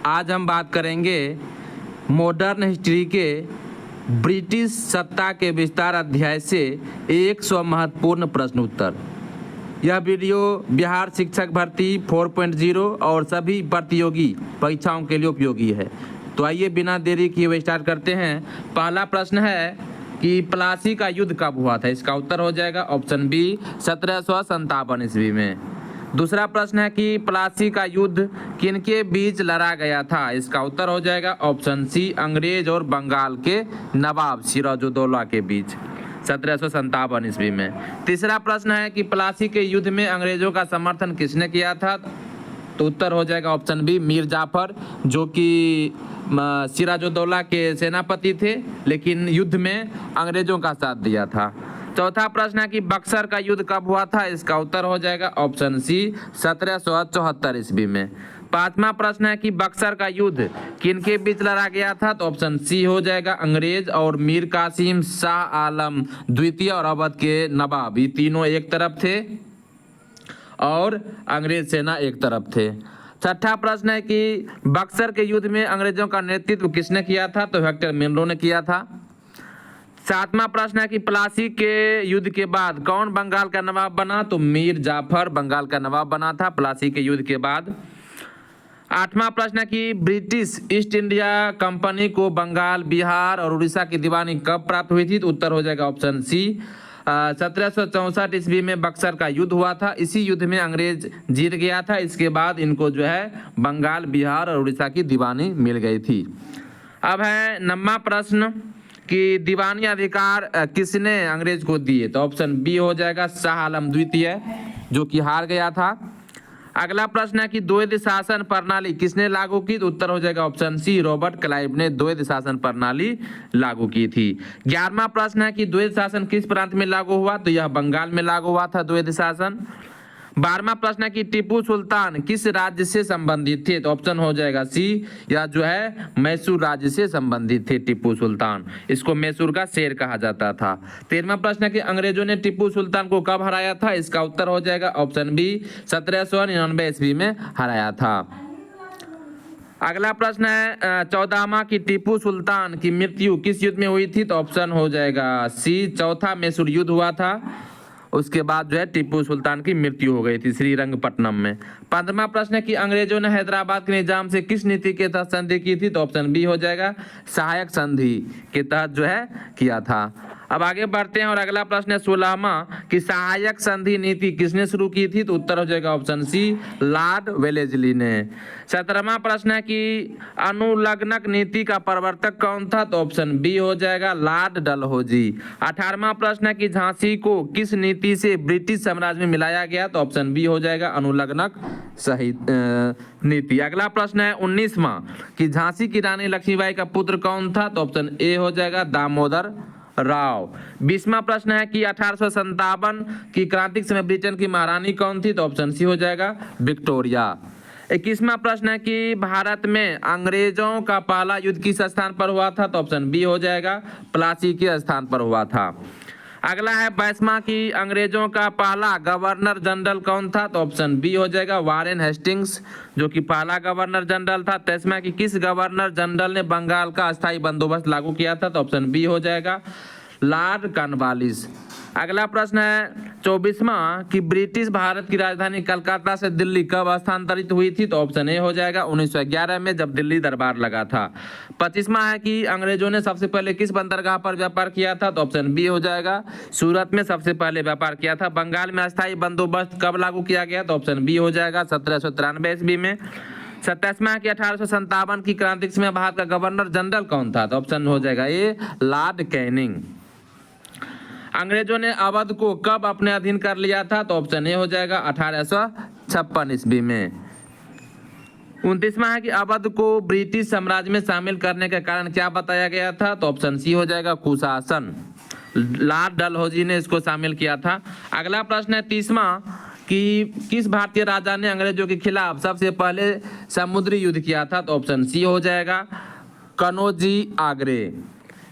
आज हम बात करेंगे मॉडर्न हिस्ट्री के ब्रिटिश सत्ता के विस्तार अध्याय से 100 महत्वपूर्ण प्रश्न उत्तर। यह वीडियो बिहार शिक्षक भर्ती 4.0 और सभी प्रतियोगी परीक्षाओं के लिए उपयोगी है। तो आइए बिना देरी किए हुए स्टार्ट करते हैं। पहला प्रश्न है कि प्लासी का युद्ध कब हुआ था। इसका उत्तर हो जाएगा ऑप्शन बी 1757 ईस्वी में। दूसरा प्रश्न है कि प्लासी का युद्ध किनके बीच लड़ा गया था। इसका उत्तर हो जाएगा ऑप्शन सी अंग्रेज और बंगाल के नवाब सिराजुद्दौला के बीच 1757 ईस्वी में। तीसरा प्रश्न है कि प्लासी के युद्ध में अंग्रेजों का समर्थन किसने किया था। तो उत्तर हो जाएगा ऑप्शन बी मीर जाफर, जो कि सिराजुद्दौला के सेनापति थे लेकिन युद्ध में अंग्रेजों का साथ दिया था। चौथा प्रश्न है कि बक्सर का युद्ध कब हुआ था। इसका उत्तर हो जाएगा ऑप्शन सी 1774 ईस्वी में। पांचवा प्रश्न है कि बक्सर का युद्ध किनके बीच लड़ा गया था। तो ऑप्शन सी हो जाएगा अंग्रेज और मीर कासिम शाह आलम द्वितीय और अवध के नवाब, ये तीनों एक तरफ थे और अंग्रेज सेना एक तरफ थे। छठा प्रश्न है कि बक्सर के युद्ध में अंग्रेजों का नेतृत्व किसने किया था। तो हेक्टर मिनरो ने किया था। सातवां प्रश्न है कि प्लासी के युद्ध के बाद कौन बंगाल का नवाब बना। तो मीर जाफर बंगाल का नवाब बना था प्लासी के युद्ध के बाद। आठवां प्रश्न है कि ब्रिटिश ईस्ट इंडिया कंपनी को बंगाल, बिहार और उड़ीसा की दीवानी कब प्राप्त हुई थी। तो उत्तर हो जाएगा ऑप्शन सी 1764 ईस्वी में बक्सर का युद्ध हुआ था। इसी युद्ध में अंग्रेज जीत गया था। इसके बाद इनको जो है बंगाल, बिहार और उड़ीसा की दीवानी मिल गई थी। अब है 9वां प्रश्न कि दीवानी अधिकार किसने अंग्रेज को दिए। तो ऑप्शन बी हो जाएगा शाह आलम द्वितीय, जो कि हार गया था। अगला प्रश्न है कि द्वैध शासन प्रणाली किसने लागू की। तो उत्तर हो जाएगा ऑप्शन सी रॉबर्ट क्लाइव ने द्वैध शासन प्रणाली लागू की थी। 11वां प्रश्न है कि द्वैध शासन किस प्रांत में लागू हुआ। तो यह बंगाल में लागू हुआ था द्वैध शासन। 12वां प्रश्न है कि टीपू सुल्तान किस राज्य से संबंधित थे। तो ऑप्शन हो जाएगा सी, या जो है मैसूर राज्य से संबंधित थे टीपू सुल्तान। इसको मैसूर का शेर कहा जाता था। 13वां प्रश्न है कि अंग्रेजों ने टीपू सुल्तान को कब हराया था। इसका उत्तर हो जाएगा ऑप्शन बी 1799 ईस्वी में हराया था। अगला प्रश्न है 14वां कि टीपू सुल्तान की मृत्यु किस युद्ध में हुई थी। तो ऑप्शन हो जाएगा सी चौथा मैसूर युद्ध हुआ था। उसके बाद जो है टीपू सुल्तान की मृत्यु हो गई थी श्रीरंगपट्टनम में। 15वां प्रश्न है कि अंग्रेजों ने हैदराबाद के निजाम से किस नीति के तहत संधि की थी। तो ऑप्शन बी हो जाएगा सहायक संधि के तहत जो है किया था। अब आगे बढ़ते हैं और अगला प्रश्न है 16वां कि सहायक संधि नीति किसने शुरू की थी। तो उत्तर हो जाएगा ऑप्शन सी लॉर्ड वेलेस्ली ने। 17वां प्रश्न है कि अनुलग्नक नीति का प्रवर्तक कौन था। तो ऑप्शन बी हो जाएगा लॉर्ड डलहौजी। 18वां प्रश्न है कि झांसी को किस नीति से ब्रिटिश साम्राज्य में मिलाया गया। तो ऑप्शन बी हो जाएगा अनुलग्नक सहित नीति। अगला प्रश्न है 19वां कि झांसी की रानी लक्ष्मीबाई का पुत्र कौन था। तो ऑप्शन ए हो जाएगा दामोदर राव। 20वां प्रश्न है कि 1857 की क्रांति के समय ब्रिटेन की महारानी कौन थी। तो ऑप्शन सी हो जाएगा विक्टोरिया। 21वां प्रश्न है कि भारत में अंग्रेजों का पहला युद्ध किस स्थान पर हुआ था। तो ऑप्शन बी हो जाएगा प्लासी के स्थान पर हुआ था। अगला है 22वां कि अंग्रेजों का पहला गवर्नर जनरल कौन था। तो ऑप्शन बी हो जाएगा वारेन हेस्टिंग्स, जो कि पहला गवर्नर जनरल था। 23वां कि किस गवर्नर जनरल ने बंगाल का अस्थायी बंदोबस्त लागू किया था। तो ऑप्शन बी हो जाएगा लॉर्ड कॉर्नवालिस। अगला प्रश्न है 24वां कि ब्रिटिश भारत की राजधानी कलकत्ता से दिल्ली कब स्थानांतरित हुई थी। तो ऑप्शन ए हो जाएगा 1911 में, जब दिल्ली दरबार लगा था। 25वां है कि अंग्रेजों ने सबसे पहले किस बंदरगाह पर व्यापार किया था। तो ऑप्शन बी हो जाएगा सूरत में सबसे पहले व्यापार किया था। बंगाल में अस्थायी बंदोबस्त कब लागू किया गया। तो ऑप्शन बी हो जाएगा 1793 ईस्वी में। 27वां कि 1857 की क्रांति में भारत का गवर्नर जनरल कौन था। तो ऑप्शन हो जाएगा ए लॉर्ड कैनिंग। अंग्रेजों ने अवध को कब अपने अधीन कर लिया था। तो ऑप्शन ए हो जाएगा 1856 ईस्वी में। 29वां है कि अवध को ब्रिटिश साम्राज्य में शामिल करने का कारण क्या बताया गया था। तो ऑप्शन सी हो जाएगा कुशासन। लॉर्ड डलहौजी ने इसको शामिल किया था। अगला प्रश्न है 30वां कि किस भारतीय राजा ने अंग्रेजों के खिलाफ सबसे पहले समुद्री युद्ध किया था। तो ऑप्शन सी हो जाएगा कनौजी आगरे।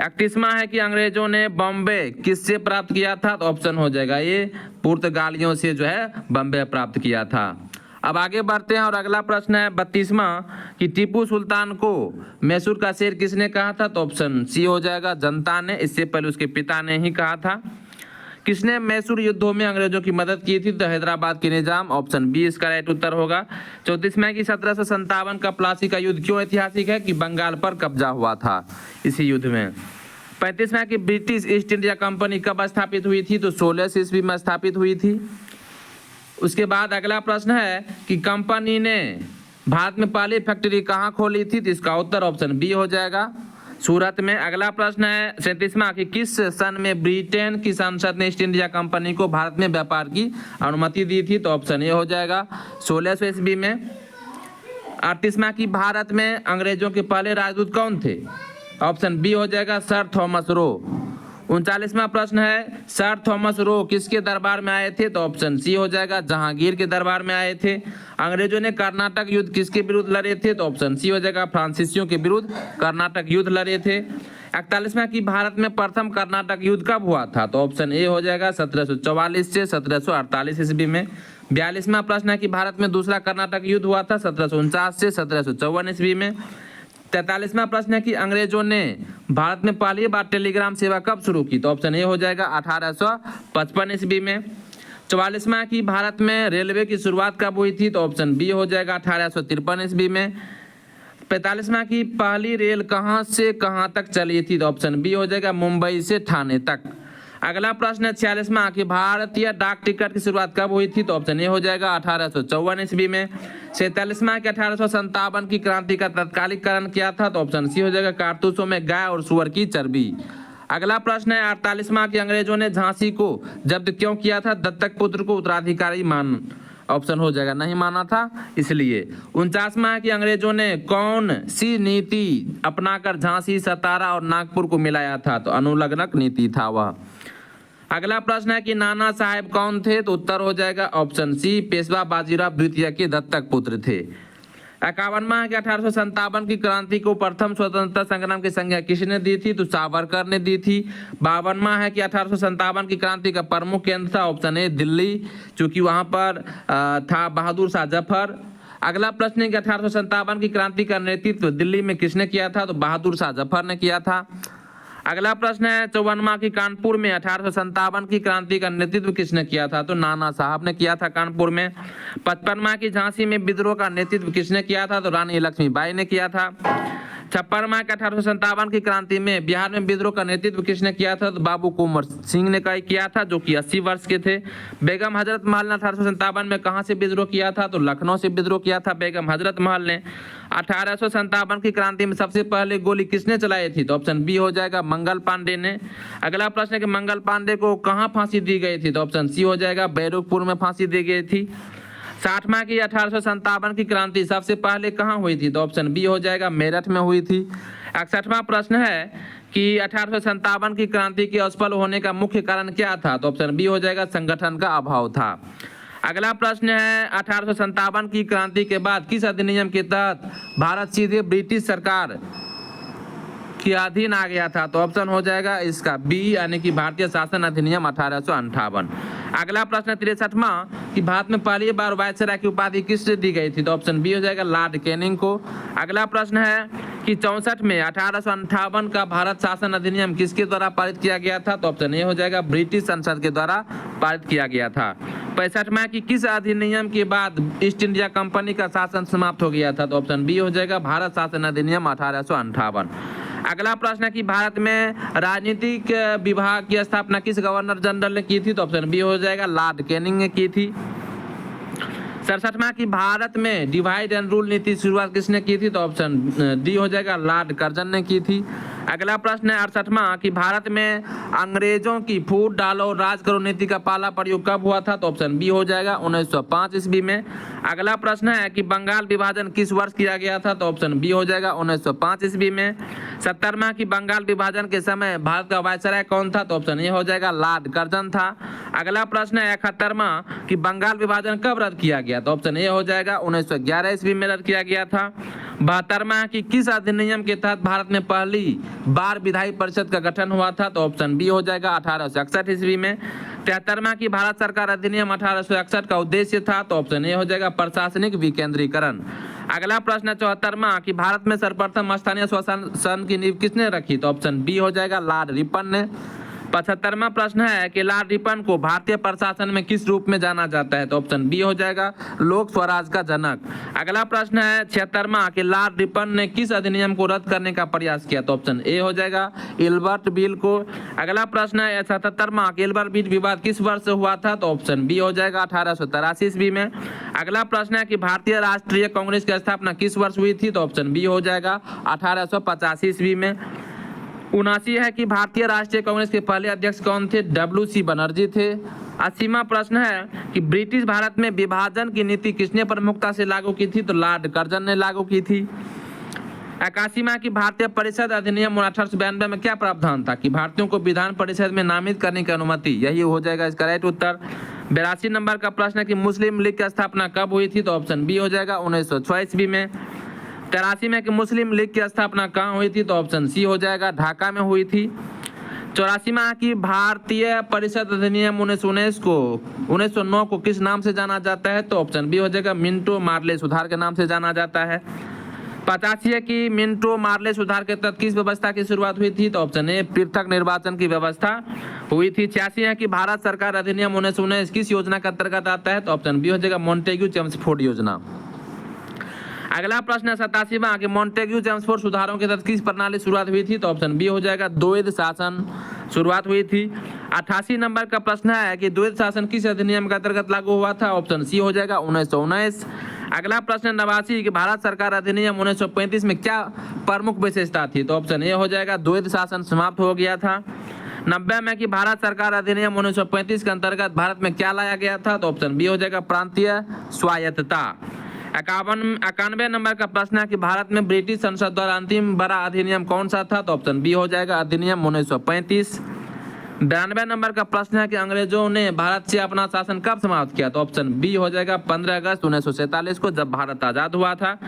31वां है कि अंग्रेजों ने बॉम्बे किससे प्राप्त किया था। तो ऑप्शन हो जाएगा ये पुर्तगालियों से जो है बॉम्बे प्राप्त किया था। अब आगे बढ़ते हैं और अगला प्रश्न है 32वां कि टीपू सुल्तान को मैसूर का शेर किसने कहा था? तो ऑप्शन सी हो जाएगा जनता ने, इससे पहले उसके पिता ने ही कहा था। किसने मैसूर युद्धों में अंग्रेजों की मदद की थी? तो हैदराबाद के निजाम, ऑप्शन बी इसका राइट उत्तर होगा। 34वां की 1757 का प्लासी का युद्ध क्यों ऐतिहासिक है? कि बंगाल पर कब्जा हुआ था इसी युद्ध में। 35वां की ब्रिटिश ईस्ट इंडिया कंपनी कब स्थापित हुई थी? तो 1600 ईस्वी में स्थापित हुई थी। उसके बाद अगला प्रश्न है कि कंपनी ने भारत में पहली फैक्ट्री कहाँ खोली थी? तो इसका उत्तर ऑप्शन बी हो जाएगा, सूरत में। अगला प्रश्न है 37वां कि किस सन में ब्रिटेन की संसद ने ईस्ट इंडिया कंपनी को भारत में व्यापार की अनुमति दी थी? तो ऑप्शन ए हो जाएगा 1600 ईस्वी में। 38वां की भारत में अंग्रेजों के पहले राजदूत कौन थे? ऑप्शन बी हो जाएगा सर थॉमस रो। 39वां प्रश्न है सर थॉमस रो किसके दरबार में आए थे? तो ऑप्शन सी हो जाएगा जहांगीर के दरबार में आए थे। अंग्रेजों ने कर्नाटक युद्ध किसके विरुद्ध लड़े थे? तो ऑप्शन सी हो जाएगा फ्रांसीसियों के विरुद्ध कर्नाटक युद्ध लड़े थे। 41वां की भारत में प्रथम कर्नाटक युद्ध कब हुआ था? तो ऑप्शन ए हो जाएगा 1744 से 1748 ईस्वी में। 42वां प्रश्न है कि भारत में दूसरा कर्नाटक युद्ध हुआ था 1749 से 1754 ईस्वी में। 43वां प्रश्न है कि अंग्रेजों ने भारत में पहली बार टेलीग्राम सेवा कब शुरू की? तो ऑप्शन ए हो जाएगा 1855 ईस्वी में। 44वां की भारत में रेलवे की शुरुआत कब हुई थी? तो ऑप्शन बी हो जाएगा 1853 ईस्वी में। 45वां की पहली रेल कहां से कहां तक चली थी? तो ऑप्शन बी हो जाएगा मुंबई से ठाणे तक। अगला प्रश्न है 46वां कि भारतीय डाक टिकट की शुरुआत कब हुई थी? तो ऑप्शन ए हो जाएगा 1854 ईस्वी में। 47वां कि 1857 की क्रांति का तत्कालीकरण किया था? तो ऑप्शन सी हो जाएगा कारतूसों में गाय और सुअर की चर्बी। अगला प्रश्न है 48वां कि अंग्रेजों ने झांसी को जब्त क्यों किया था? दत्तक पुत्र को उत्तराधिकारी मान, ऑप्शन हो जाएगा नहीं माना था इसलिए। 49वां कि अंग्रेजों ने कौन सी नीति अपनाकर झांसी, सतारा और नागपुर को मिलाया था? तो अनुलग्नक नीति था वह। अगला प्रश्न है कि नाना साहेब कौन थे? तो उत्तर हो जाएगा ऑप्शन सी पेशवा बाजीराव द्वितीय के दत्तक पुत्र थे। 51वां कि 1857 की क्रांति को प्रथम स्वतंत्रता संग्राम की संज्ञा किसने दी थी? तो सावरकर ने दी थी। 52वां है कि 1857 की क्रांति का प्रमुख केंद्र था? ऑप्शन ए दिल्ली, चूंकि वहां पर था बहादुर शाह जफर। अगला प्रश्न है कि 1857 की क्रांति का नेतृत्व दिल्ली में किसने किया था? तो बहादुर शाह जफर ने किया था। अगला प्रश्न है 54वां की कानपुर में 1857 की क्रांति का नेतृत्व किसने किया था? तो नाना साहब ने किया था कानपुर में। 55वां की झांसी में विद्रोह का नेतृत्व किसने किया था? तो रानी लक्ष्मीबाई ने किया था। 56वां की 1857 की क्रांति में बिहार में विद्रोह का नेतृत्व किसने किया था? तो बाबू कुंवर सिंह ने किया था, जो कि 80 वर्ष के थे। बेगम हजरत महल ने 1857 में कहां से विद्रोह किया था? तो लखनऊ से विद्रोह किया था बेगम हजरत महल ने। 1857 की क्रांति में सबसे पहले गोली किसने चलाई थी? तो ऑप्शन बी हो जाएगा मंगल पांडे ने। अगला प्रश्न है कि मंगल पांडे को कहां फांसी दी गई थी? तो ऑप्शन सी हो जाएगा बैरकपुर में फांसी दी गई थी। 60वां की 1857 की क्रांति सबसे पहले कहां हुई थी? तो ऑप्शन बी हो जाएगा मेरठ में हुई थी। 61वां प्रश्न है कि 1857 की क्रांति के असफल होने का मुख्य कारण क्या था? तो ऑप्शन बी हो जाएगा संगठन का अभाव था। अगला प्रश्न है 1857 की क्रांति के बाद किस अधिनियम के तहत भारत सीधे ब्रिटिश सरकार के अधीन आ गया था? तो ऑप्शन हो जाएगा इसका बी यानी कि भारतीय शासन अधिनियम 1858। अगला प्रश्न 63वां कि भारत में पहली बार वायसराय की उपाधि किससे दी गई थी? तो ऑप्शन बी हो जाएगा लॉर्ड कैनिंग को। अगला प्रश्न है कि 64 में 1858 का भारत शासन अधिनियम किसके द्वारा पारित किया गया था? तो ऑप्शन ए हो जाएगा ब्रिटिश संसद के द्वारा पारित किया गया था। 65वां कि किस अधिनियम के बाद ईस्ट इंडिया कंपनी का शासन समाप्त हो गया था? तो ऑप्शन बी हो जाएगा भारत शासन अधिनियम 1858। अगला प्रश्न है कि भारत में राजनीतिक विभाग की स्थापना किस गवर्नर जनरल ने की थी? तो ऑप्शन बी हो जाएगा लॉर्ड कैनिंग ने की थी। 67वां की भारत में डिवाइड एंड रूल नीति शुरुआत किसने की थी? तो ऑप्शन डी हो जाएगा लॉर्ड कर्जन ने की थी। अगला प्रश्न है 68वां कि भारत में अंग्रेजों की फूट डालो और राज करो नीति का पहला प्रयोग कब हुआ था? तो ऑप्शन बी हो जाएगा 1905 ईस्वी में। अगला प्रश्न है कि बंगाल विभाजन किस वर्ष किया गया था? तो ऑप्शन बी हो जाएगा 1905 ईस्वी में। 70वां की बंगाल विभाजन के समय भारत का वायसराय कौन था? तो ऑप्शन ए हो जाएगा लॉर्ड कर्जन था। अगला प्रश्न है 71वां कि बंगाल विभाजन कब रद्द किया गया? तो ऑप्शन ए हो जाएगा 1911 ईस्वी में रद्द किया गया था। 72वां कि किस अधिनियम के तहत भारत में पहली बार विधायी परिषद का गठन हुआ था? तो ऑप्शन बी हो जाएगा 1861 ईस्वी में। 73वां की भारत सरकार अधिनियम 1861 का उद्देश्य था, तो ऑप्शन ए हो जाएगा प्रशासनिक विकेंद्रीकरण। अगला प्रश्न है 74वां कि भारत में सर्वप्रथम स्थानीय स्वशासन की नींव किसने रखी, तो ऑप्शन बी हो जाएगा लॉर्ड रिपन ने। 75वां प्रश्न है कि लॉर्ड रिपन को भारतीय प्रशासन में किस रूप में जाना जाता है, तो ऑप्शन बी हो जाएगा लोक स्वराज का जनक। अगला प्रश्न है 76वां कि लॉर्ड रिपन ने किस अधिनियम को रद्द करने का प्रयास किया, तो ऑप्शन ए हो जाएगा इल्बर्ट बिल को। अगला प्रश्न है 77वां कि इल्बर्ट बिल विवाद किस वर्ष हुआ था, तो ऑप्शन बी हो जाएगा 1883 ईस्वी में। अगला प्रश्न है कि भारतीय राष्ट्रीय कांग्रेस की स्थापना किस वर्ष हुई थी, तो ऑप्शन बी हो जाएगा 1885 ईस्वी में। 79 है कि भारतीय राष्ट्रीय कांग्रेस के पहले अध्यक्ष कौन थे, WC बनर्जी थे। 80वां प्रश्न है कि ब्रिटिश भारत में विभाजन की नीति किसने प्रमुखता से लागू की थी, तो लॉर्ड कर्जन ने लागू की थी। 81वां की भारतीय परिषद अधिनियम 1892 में क्या प्रावधान था कि भारतीयों को विधान परिषद में नामित करने की अनुमति, यही हो जाएगा इसका राइट उत्तर। 82 नंबर का प्रश्न है कि मुस्लिम लीग की स्थापना कब हुई थी, तो ऑप्शन बी हो जाएगा 1906 ईस्वी में। 83 में कि मुस्लिम लीग की स्थापना कहाँ हुई थी, तो ऑप्शन सी हो जाएगा ढाका में हुई थी। 84वां की भारतीय परिषद अधिनियम 1909 को किस नाम से जाना जाता है, तो ऑप्शन बी हो जाएगा मिंटो मार्ले सुधार के नाम से जाना जाता है। 85 है कि मिंटो मार्ले सुधार के तहत किस व्यवस्था की शुरुआत हुई थी, तो ऑप्शन ए पृथक निर्वाचन की व्यवस्था हुई थी। 86 है कि भारत सरकार अधिनियम 1919 किस योजना के अंतर्गत आता है, तो ऑप्शन बी हो जाएगा मॉन्टेग्यू चेम्सफोर्ड योजना। अगला प्रश्न है 87वां कि मॉन्टेग्यू चेम्सफोर्ड सुधारों के तहत किस प्रणाली शुरुआत हुई थी, तो ऑप्शन बी हो जाएगा द्वैध शासन शुरुआत हुई थी। 88 नंबर का प्रश्न है कि द्वैध शासन किस अधिनियम के अंतर्गत लागू हुआ था, ऑप्शन सी हो जाएगा 1919। अगला प्रश्न 89 कि भारत सरकार अधिनियम 1935 में क्या प्रमुख विशेषता थी, तो ऑप्शन ए हो जाएगा द्वैध शासन समाप्त हो गया था। 90 में कि भारत सरकार अधिनियम 1935 के अंतर्गत भारत में क्या लाया गया था, तो ऑप्शन बी हो जाएगा प्रांतीय स्वायत्तता। 91 नंबर का प्रश्न है कि भारत में ब्रिटिश संसद द्वारा अंतिम बड़ा अधिनियम कौन सा था, तो ऑप्शन बी हो जाएगा अधिनियम 1935। 92 नंबर का प्रश्न है कि अंग्रेजों ने भारत से अपना शासन कब समाप्त किया, तो ऑप्शन बी हो जाएगा 15 अगस्त 1947 को, जब भारत आजाद हुआ था।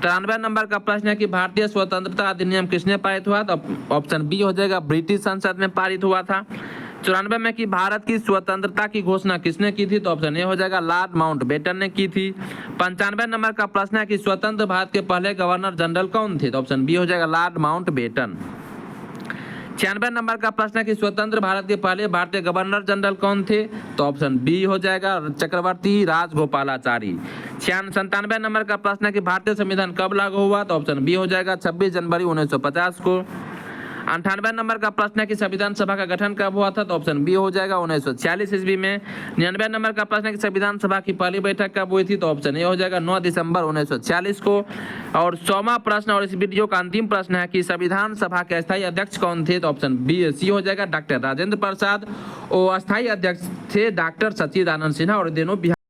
93 नंबर का प्रश्न है कि भारतीय स्वतंत्रता अधिनियम किसने पारित हुआ, तो ऑप्शन बी हो जाएगा ब्रिटिश संसद में पारित हुआ था। 94 में कि भारत की स्वतंत्रता की घोषणा किसने की थी, तो ऑप्शन ए हो जाएगा लॉर्ड माउंटबेटन ने की थी। 95 नंबर का प्रश्न है कि स्वतंत्र भारत के पहले गवर्नर जनरल कौन थे, तो ऑप्शन बी हो जाएगा लॉर्ड माउंटबेटन। 96 नंबर का प्रश्न है कि स्वतंत्र भारत के पहले भारतीय गवर्नर जनरल कौन थे, तो ऑप्शन बी हो जाएगा चक्रवर्ती राजगोपालाचारी। 97 नंबर का प्रश्न है कि भारतीय संविधान कब लागू हुआ, तो ऑप्शन बी हो जाएगा 26 जनवरी 1950 को। 98 नंबर का प्रश्न है कि संविधान सभा का गठन कब हुआ था, तो ऑप्शन बी हो जाएगा 1946 ईस्वी में। 99 नंबर का प्रश्न है कि संविधान सभा की पहली बैठक कब हुई थी, तो ऑप्शन ए हो जाएगा 9 दिसंबर 1946 को। और 100वां प्रश्न और इस वीडियो का अंतिम प्रश्न है कि संविधान सभा के अस्थायी अध्यक्ष कौन थे, तो ऑप्शन बी सी हो जाएगा डॉक्टर राजेंद्र प्रसाद और अस्थायी अध्यक्ष थे डॉक्टर सच्चिदानंद सिन्हा और दोनों बिहार